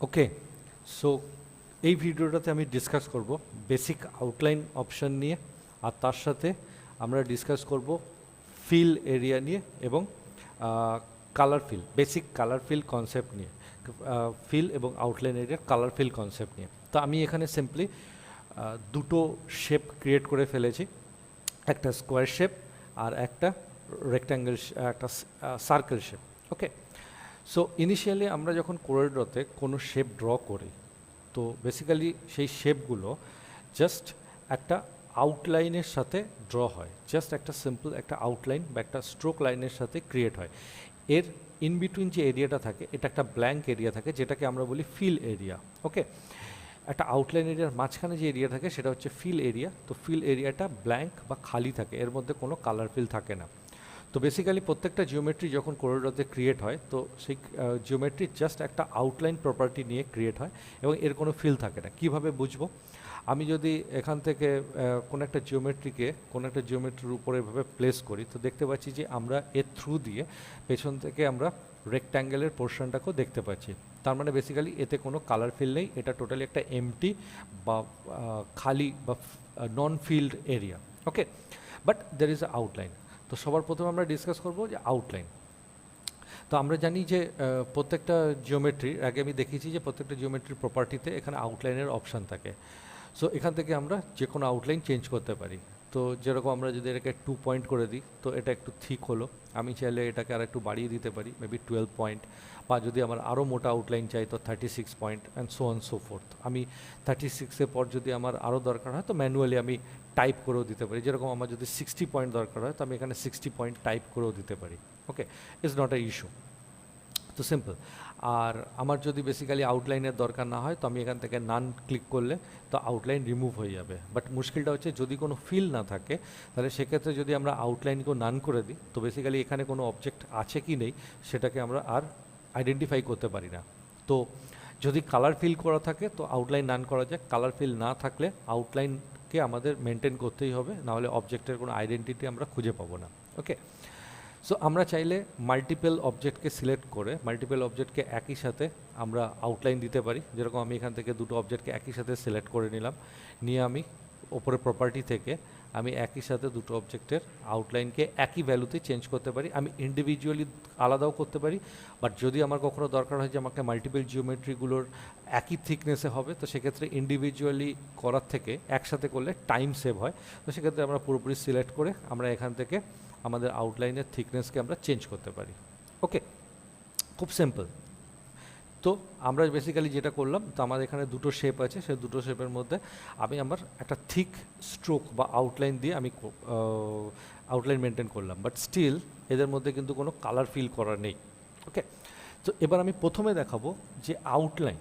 ওকে, so এই ভিডিওটাতে আমি ডিসকাস করব বেসিক আউটলাইন অপশন নিয়ে, আর তার সাথে আমরা ডিসকাস করব ফিল এরিয়া নিয়ে এবং colour feel, basic colour feel concept নিয়ে, ফিল এবং আউটলাইন এরিয়ার কালার ফিল কনসেপ্ট নিয়ে। তো আমি এখানে সিম্পলি দুটো শেপ ক্রিয়েট করে ফেলেছি, একটা স্কোয়ার শেপ আর একটা রেক্ট্যাঙ্গেল, একটা সার্কেল শেপ। ওকে, সো ইনিশিয়ালি আমরা যখন কোরেল ড্রতে কোনো শেপ ড্র করি, তো বেসিক্যালি সেই শেপগুলো জাস্ট একটা আউটলাইনের সাথে ড্র হয়, জাস্ট একটা সিম্পল একটা আউটলাইন বা একটা স্ট্রোক লাইনের সাথে ক্রিয়েট হয়। এর ইন বিটুইন যে এরিয়াটা থাকে এটা একটা ব্ল্যাঙ্ক এরিয়া থাকে, যেটাকে আমরা বলি ফিল এরিয়া। ওকে, একটা আউটলাইন এরিয়ার মাঝখানে যে এরিয়া থাকে সেটা হচ্ছে ফিল এরিয়া। তো ফিল এরিয়াটা ব্ল্যাঙ্ক বা খালি থাকে, এর মধ্যে কোনো কালার ফিল থাকে না। তো বেসিক্যালি প্রত্যেকটা জিওমেট্রি যখন কোরেল ড্রতে ক্রিয়েট হয়, তো সেই জিওমেট্রি জাস্ট একটা আউটলাইন প্রপার্টি নিয়ে ক্রিয়েট হয় এবং এর কোনো ফিল থাকে না। কিভাবে বুঝবো? আমি যদি এখান থেকে কোনো একটা জিওমেট্রির উপরে এভাবে প্লেস করি, তো দেখতে পাচ্ছি যে আমরা এর থ্রু দিয়ে পেছন থেকে আমরা রেক্ট্যাঙ্গেলের পোর্শনটাকেও দেখতে পাচ্ছি। তার মানে বেসিক্যালি এতে কোনো কালার ফিল নেই, এটা টোটালি একটা এমটি বা খালি বা non field area. Okay, but there is a outline. তো সবার প্রথমে আমরা ডিসকাস করব যে আউটলাইন। তো আমরা জানি যে প্রত্যেকটা জিওমেট্রির আগে আমি দেখেছি যে প্রত্যেকটা জিওমেট্রির প্রপার্টিতে এখানে আউটলাইনের অপশান থাকে। সো এখান থেকে আমরা যে কোনো আউটলাইন চেঞ্জ করতে পারি। তো যেরকম আমরা যদি এটাকে 2 পয়েন্ট করে দিই, তো এটা একটু থিক হলো, আমি চাইলে এটাকে আর একটু বাড়িয়ে দিতে পারি, মেবি 12 পয়েন্ট, বা যদি আমার আরও মোটা আউটলাইন চাই তো 36 point and so on so fourth. আমি 36-এর পর যদি আমার আরও দরকার হয় তো ম্যানুয়ালি আমি টাইপ করেও দিতে পারি। যেরকম আমার যদি 60 পয়েন্ট দরকার হয় তো আমি এখানে 60 পয়েন্ট টাইপ করেও দিতে পারি। ওকে, ইটস নট আ ইস্যু। তো সিম্পল। আর আমার যদি বেসিক্যালি আউটলাইনের দরকার না হয় তো আমি এখান থেকে নান ক্লিক করলে তো আউটলাইন রিমুভ হয়ে যাবে। বাট মুশকিলটা হচ্ছে যদি কোনো ফিল না থাকে, তাহলে সেক্ষেত্রে যদি আমরা আউটলাইনকেও নান করে দিই তো বেসিক্যালি এখানে কোনো অবজেক্ট আছে কি নেই সেটাকে আমরা আর আইডেন্টিফাই করতে পারি না। তো যদি কালার ফিল করা থাকে তো আউটলাইন নান করা যায়, কালার ফিল না থাকলে আউটলাইনকে আমাদের মেনটেন করতেই হবে, নাহলে অবজেক্টের কোনো আইডেন্টিটি আমরা খুঁজে পাবো না। ওকে, সো আমরা চাইলে মাল্টিপল অবজেক্টকে সিলেক্ট করে মাল্টিপল অবজেক্টকে একই সাথে আমরা আউটলাইন দিতে পারি। যেরকম আমি এখান থেকে দুটো অবজেক্টকে একই সাথে সিলেক্ট করে নিলাম, নিয়ে আমি ওপরে প্রপার্টি থেকে আমি একই সাথে দুটো অবজেক্টের আউটলাইনকে একই ভ্যালুতে চেঞ্জ করতে পারি। আমি ইন্ডিভিজুয়ালি আলাদাও করতে পারি, বাট যদি আমার কখনো দরকার হয় যে আমাকে মাল্টিপল জিওমেট্রিগুলোর একই থিকনেসে হবে, তো সেক্ষেত্রে ইন্ডিভিজুয়ালি করার থেকে একসাথে করলে টাইম সেভ হয়। তো সেক্ষেত্রে আমরা পুরোপুরি সিলেক্ট করে আমরা এখান থেকে আমাদের আউটলাইনের থিকনেসকে আমরা চেঞ্জ করতে পারি। ওকে, খুব সিম্পল। তো আমরা বেসিক্যালি যেটা করলাম, তো আমাদের এখানে দুটো শেপ আছে, সেই দুটো শেপের মধ্যে আমি আমার একটা থিক স্ট্রোক বা আউটলাইন দিয়ে আমি আউটলাইন মেনটেন করলাম, বাট স্টিল এদের মধ্যে কিন্তু কোনো কালার ফিল করা নেই। ওকে, তো এবার আমি প্রথমে দেখাবো যে আউটলাইন।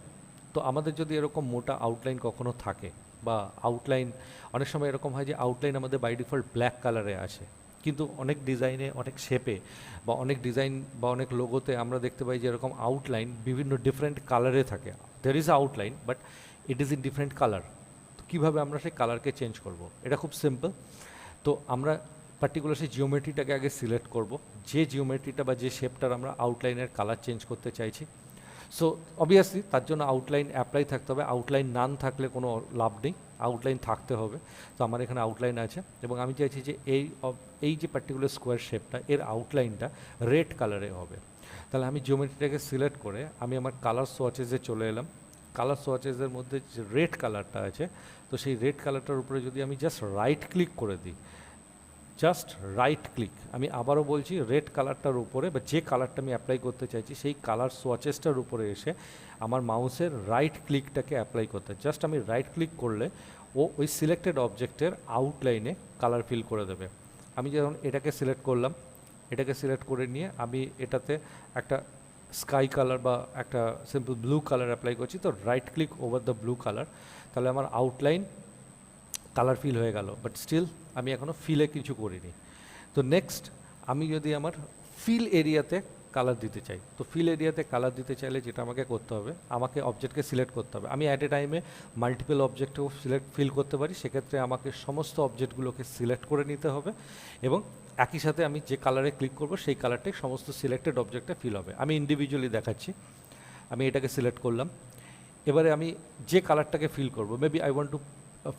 তো আমাদের যদি এরকম মোটা আউটলাইন কখনো থাকে, বা আউটলাইন অনেক সময় এরকম হয় যে আউটলাইন আমাদের বাই ডিফল্ট ব্ল্যাক কালারে আসে, কিন্তু অনেক ডিজাইনে, অনেক শেপে বা অনেক ডিজাইন বা অনেক লোগোতে আমরা দেখতে পাই যে এরকম আউটলাইন বিভিন্ন ডিফারেন্ট কালারে থাকে। There is outline but it is in different colour. তো কীভাবে আমরা সেই কালারকে চেঞ্জ করব? এটা খুব সিম্পল। তো আমরা পার্টিকুলার সেই জিওমেট্রিটাকে আগে সিলেক্ট করব, যে জিওমেট্রিটা বা যে শেপটার আমরা আউটলাইনের কালার চেঞ্জ করতে চাইছি। সো অবভিয়াসলি তার জন্য আউটলাইন অ্যাপ্লাই থাকতে হবে, আউটলাইন নান থাকলে কোনো লাভ নেই, আউটলাইন থাকতে হবে। তো আমার এখানে আউটলাইন আছে এবং আমি চাইছি যে এই যে পার্টিকুলার স্কোয়ার শেপটা এর আউটলাইনটা রেড কালারে হবে। তাহলে আমি জিওমেট্রিটাকে সিলেক্ট করে আমি আমার কালার সোয়াচেসে চলে এলাম। কালার সোয়াচেসের মধ্যে যে রেড কালারটা আছে, তো সেই রেড কালারটার উপরে যদি আমি জাস্ট রাইট ক্লিক করে দিই, জাস্ট রাইট ক্লিক, আমি আবারও বলছি, রেড কালারটার উপরে বা যে কালারটা আমি অ্যাপ্লাই করতে চাইছি সেই কালার সোয়াচেসটার উপরে এসে আমার মাউসের রাইট ক্লিকটাকে অ্যাপ্লাই করতে, জাস্ট আমি রাইট ক্লিক করলে ও ওই সিলেক্টেড অবজেক্টের আউটলাইনে কালার ফিল করে দেবে। আমি যখন এটাকে সিলেক্ট করলাম, এটাকে সিলেক্ট করে নিয়ে আমি এটাতে একটা স্কাই কালার বা একটা সিম্পল ব্লু কালার অ্যাপ্লাই করছি, তো right click over the blue colour, তাহলে আমার আউটলাইন কালার ফিল হয়ে গেল, বাট স্টিল আমি এখনও ফিলে কিছু করিনি। তো নেক্সট আমি যদি আমার ফিল এরিয়াতে কালার দিতে চাই, তো ফিল এরিয়াতে কালার দিতে চাইলে যেটা আমাকে করতে হবে, আমাকে অবজেক্টকে সিলেক্ট করতে হবে। আমি অ্যাট এ টাইমে মাল্টিপল অবজেক্টও ফিল করতে পারি, সেক্ষেত্রে আমাকে সমস্ত অবজেক্টগুলোকে সিলেক্ট করে নিতে হবে এবং একই সাথে আমি যে কালারে ক্লিক করব সেই কালারটাই সমস্ত সিলেক্টেড অবজেক্টে ফিল হবে। আমি ইন্ডিভিজুয়ালি দেখাচ্ছি। আমি এটাকে সিলেক্ট করলাম, এবারে আমি যে কালারটাকে ফিল করব, maybe I want to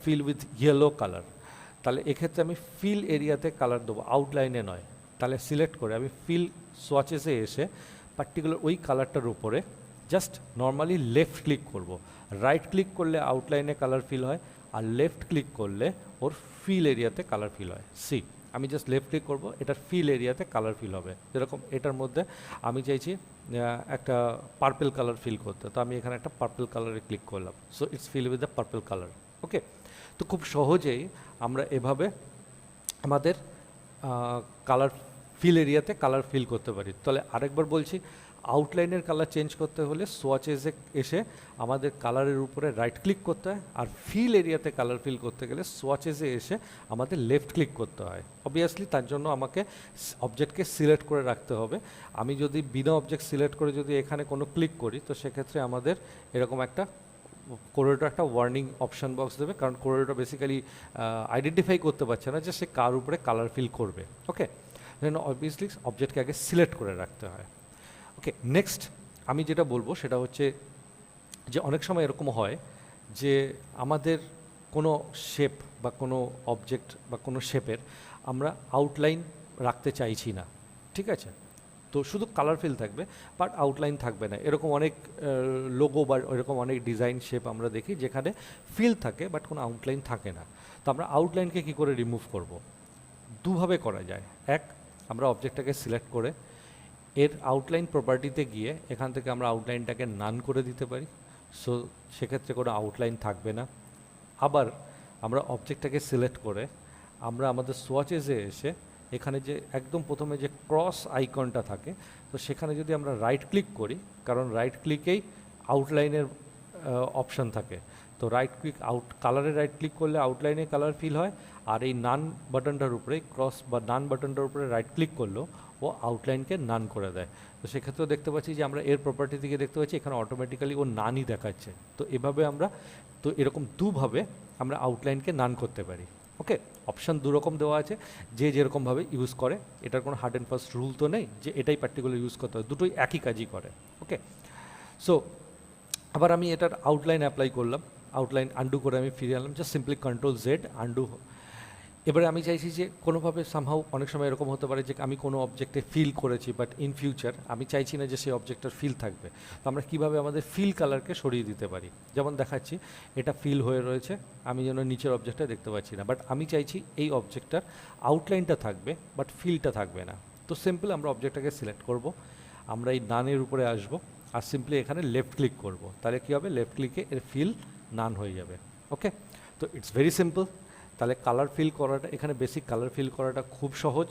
fill with yellow colour, তাহলে এক্ষেত্রে আমি ফিল এরিয়াতে কালার দেবো, আউটলাইনে নয়। তাহলে সিলেক্ট করে আমি ফিল সোয়াচেসে এসে পার্টিকুলার ওই কালারটার উপরে জাস্ট নর্মালি লেফট ক্লিক করব। রাইট ক্লিক করলে আউটলাইনে কালার ফিল হয়, আর লেফট ক্লিক করলে ওর ফিল এরিয়াতে কালার ফিল হয়। সি, আমি জাস্ট লেফট ক্লিক করবো, এটার ফিল এরিয়াতে কালার ফিল হবে। যেরকম এটার মধ্যে আমি চাইছি একটা পার্পল কালার ফিল করতে, তো আমি এখানে একটা পার্পল কালারে ক্লিক করলাম, so it's fill with the purple colour. Okay, তো খুব সহজেই আমরা এভাবে আমাদের কালার ফিল এরিয়াতে কালার ফিল করতে পারি। তাহলে আরেকবার বলছি, আউটলাইনের কালার চেঞ্জ করতে হলে সোয়াচেসে এসে আমাদের কালারের উপরে রাইট ক্লিক করতে হয়, আর ফিল এরিয়াতে কালার ফিল করতে গেলে সোয়াচেসে এসে আমাদের লেফট ক্লিক করতে হয়। অবভিয়াসলি তার জন্য আমাকে অবজেক্টকে সিলেক্ট করে রাখতে হবে। আমি যদি বিনা অবজেক্ট সিলেক্ট করে যদি এখানে কোনো ক্লিক করি, তো সেক্ষেত্রে আমাদের এরকম একটা Corel Draw একটা ওয়ার্নিং অপশন বক্স দেবে, কারণ Corel Draw বেসিক্যালি আইডেন্টিফাই করতে পারছে না যে সে কার উপরে কালার ফিল করবে। ওকে, দেন অবভিয়াসলি অবজেক্টকে আগে সিলেক্ট করে রাখতে হয়। ওকে, নেক্সট আমি যেটা বলবো সেটা হচ্ছে যে অনেক সময় এরকম হয় যে আমাদের কোনো শেপ বা কোনো অবজেক্ট বা কোনো শেপের আমরা আউটলাইন রাখতে চাইছি না, ঠিক আছে? তো শুধু কালার ফিল থাকবে বাট আউটলাইন থাকবে না। এরকম অনেক লোগো বা এরকম অনেক ডিজাইন শেপ আমরা দেখি যেখানে ফিল থাকে বাট কোনো আউটলাইন থাকে না। তো আমরা আউটলাইনকে কী করে রিমুভ করব? দুভাবে করা যায়। এক, আমরা অবজেক্টটাকে সিলেক্ট করে এর আউটলাইন প্রপার্টিতে গিয়ে এখান থেকে আমরা আউটলাইনটাকে নান করে দিতে পারি, সো সেক্ষেত্রে কোনো আউটলাইন থাকবে না। আবার আমরা অবজেক্টটাকে সিলেক্ট করে আমরা আমাদের সোয়াচেসে এসে এখানে যে একদম প্রথমে যে ক্রস আইকনটা থাকে, তো সেখানে যদি আমরা রাইট ক্লিক করি, কারণ রাইট ক্লিকেই আউটলাইনের অপশান থাকে, তো রাইট ক্লিক কালারে রাইট ক্লিক করলে আউটলাইনে কালার ফিল হয়, আর এই নান বাটনটার উপরে ক্রস বা নান বাটনটার উপরে রাইট ক্লিক করলেও ও আউটলাইনকে নান করে দেয়। তো সেক্ষেত্রেও দেখতে পাচ্ছি যে আমরা এর প্রপার্টি থেকে দেখতে পাচ্ছি এখানে অটোমেটিক্যালি ও নানই দেখাচ্ছে। তো এভাবে আমরা এরকম দুভাবে আমরা আউটলাইনকে নান করতে পারি। ওকে, অপশান দুরকম দেওয়া আছে, যে যেরকমভাবে ইউজ করে, এটার কোনো হার্ড অ্যান্ড ফাস্ট রুল তো নেই যে এটাই পার্টিকুলার ইউজ করতে হয়, দুটোই একই কাজই করে। ওকে, সো আবার আমি এটার আউটলাইন অ্যাপ্লাই করলাম, আউটলাইন আন্ডু করে আমি ফিরে আনলাম, just simply control Z undo. এবারে আমি চাইছি যে কোনোভাবে সামহাউ অনেক সময় এরকম হতে পারে যে আমি কোনো অবজেক্টে ফিল করেছি বাট ইন ফিউচার আমি চাইছি না যে সেই অবজেক্টটার ফিল থাকবে, তো আমরা কীভাবে আমাদের ফিল কালারকে সরিয়ে দিতে পারি। যেমন দেখাচ্ছি এটা ফিল হয়ে রয়েছে, আমি যেন নিচের অবজেক্টটা দেখতে পাচ্ছি না, বাট আমি চাইছি এই অবজেক্টটার আউটলাইনটা থাকবে বাট ফিলটা থাকবে না। তো সিম্পল আমরা অবজেক্টটাকে সিলেক্ট করব, আমরা এই নানের উপরে আসব আর সিম্পলি এখানে লেফট ক্লিক করব, তাহলে কী হবে, লেফট ক্লিকে এর ফিল নান হয়ে যাবে। ওকে, তো ইটস ভেরি সিম্পল। তাহলে কালার ফিল করাটা এখানে বেসিক কালার ফিল করাটা খুব সহজ।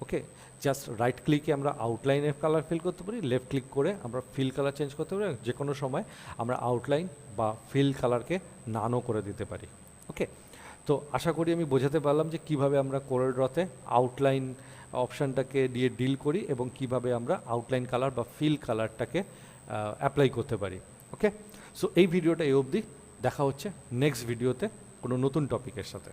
ওকে, জাস্ট রাইট ক্লিকে আমরা আউটলাইনের কালার ফিল করতে পারি, লেফট ক্লিক করে আমরা ফিল কালার চেঞ্জ করতে পারি, যে কোনো সময় আমরা আউটলাইন বা ফিল কালারকে নানও করে দিতে পারি। ওকে, তো আশা করি আমি বোঝাতে পারলাম যে কিভাবে আমরা Corel Drawতে আউটলাইন অপশানটাকে দিয়ে ডিল করি এবং কিভাবে আমরা আউটলাইন কালার বা ফিল কালারটাকে অ্যাপ্লাই করতে পারি। ওকে, সো এই ভিডিওটা এই অবধি, দেখা হচ্ছে নেক্সট ভিডিওতে কোনো নতুন টপিকের সাথে।